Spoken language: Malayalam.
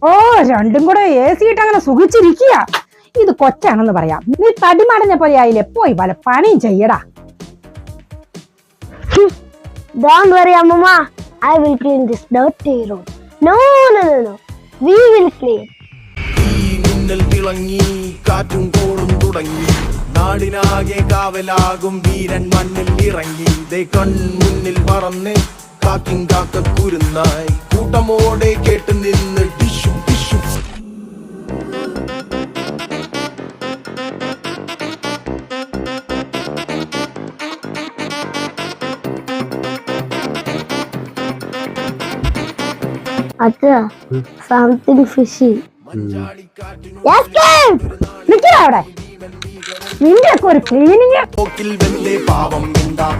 ഓ, രണ്ടും കൂടെ AC ഇട്ട് അങ്ങനെ സുഖിച്ചിരിക്കുക. ഇത് കൊച്ചാണെന്ന് പറയാം. നീ തടിമടഞ്ഞ പോലെ ആയില്ലേ, പോയി വല്ല പണിയും ചെയ്യടാ. Don't worry, Amma. I will clean this dirty room. No. We will clean. മിന്നൽ തിളങ്ങി കാറ്റും കോളും തുടങ്ങി നാടിനാകെ കാവലാകും വീരൻ മണ്ണിൽ ഇറങ്ങി ദേ കൺമുന്നിൽ പറന്ന് കാക്കിൻ കാക്ക കുരുന്നായി കൂട്ടമോടെ കേട്ട് നിന്ന് tissue tissue. Acha, something fishy. Yes, Kim! നിൽക്കടാ അവിടെ. നിന്റെ ഒക്കെ ഒരു ക്ലീനിങ്. പാവം